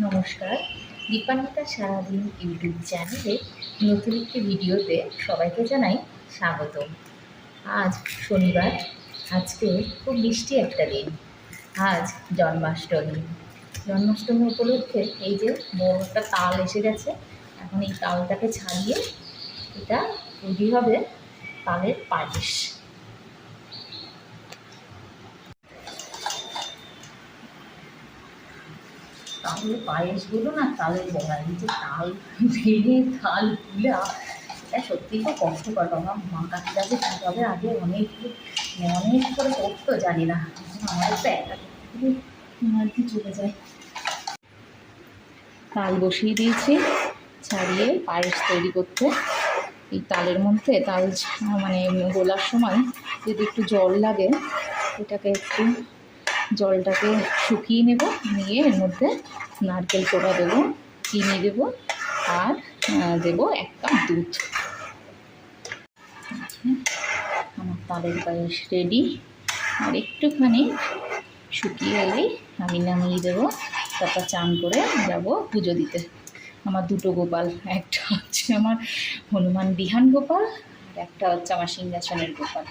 নমস্কার, দীপান্বিতা সারাদিন ইউটিউব চ্যানেলে নতুন একটি ভিডিওতে সবাইকে জানাই স্বাগতম। আজ শনিবার, আজকে খুব মিষ্টি একটা দিন। আজ জন্মাষ্টমী। জন্মাষ্টমী উপলক্ষে এই যে বড় একটা তাল এসে গেছে। এখন এই তালটাকে ছাড়িয়ে এটা তৈরি হবে তালের পায়েস। তালের পায়েসগুলো না, তালের বড়া, এই যে তাল ভেঙে তাল তুলা, এটা সত্যিই খুব কষ্টকর। আমার মা কাকিরাকে কীভাবে আগে অনেক অনেক করে করতো জানি না, আমাদের তো একটা আর কি চলে যায়। তাল বসিয়ে দিয়েছি ছাড়িয়ে পায়েস তৈরি করতে। এই তালের মধ্যে তাল মানে গোলার সময় যদি একটু জল লাগে, এটাকে একটু জলটাকে শুকিয়ে নেব, নিয়ে এর মধ্যে নারকেল কোড়া দেবো, চিনি দেবো, আর দেবো 1 কাপ দুধ। আমার তালের পায়েস রেডি। আর একটুখানি শুকিয়ে এলেই আমি নামিয়ে দেবো, তারপর চান করে যাব পুজো দিতে। আমার 2টো গোপাল, একটা হচ্ছে আমার হনুমান বিহান গোপাল, আর একটা হচ্ছে আমার সিংহাসনের গোপাল।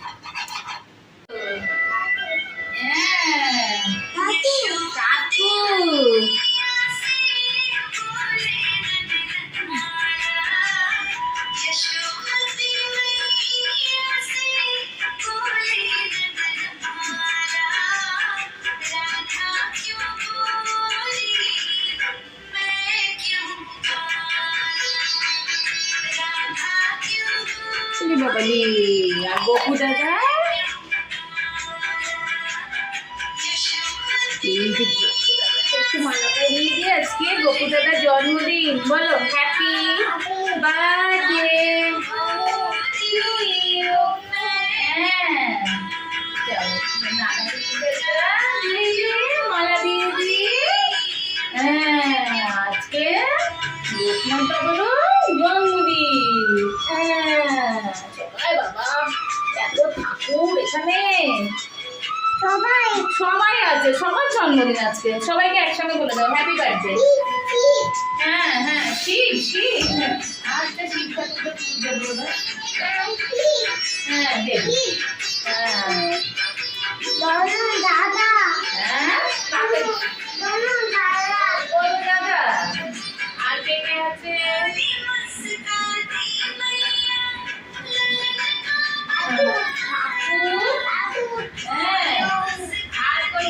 বাবালি আর গপু দাদা, একটু মালাটা নিয়ে দিয়ে আজকে গপু দাদার জন্মদিন, বলো হ্যাপি বার্থডে টু ইউ। মালা দিয়ে দি। আজকে লোকনাথ বলো জন্মদিন। বাবা, এত ঠাকুর এখানে, সবাই সবাই আছে, সবার জন্মদিন আজকে। সবাইকে একসঙ্গে বলে দাও হ্যাপি বার্থডে। হ্যাঁ হ্যাঁ, শিব শিব, আজকে শিব ঠাকুরকে পুজো দেবো। হ্যাঁ দেবো। হ্যাঁ দাদা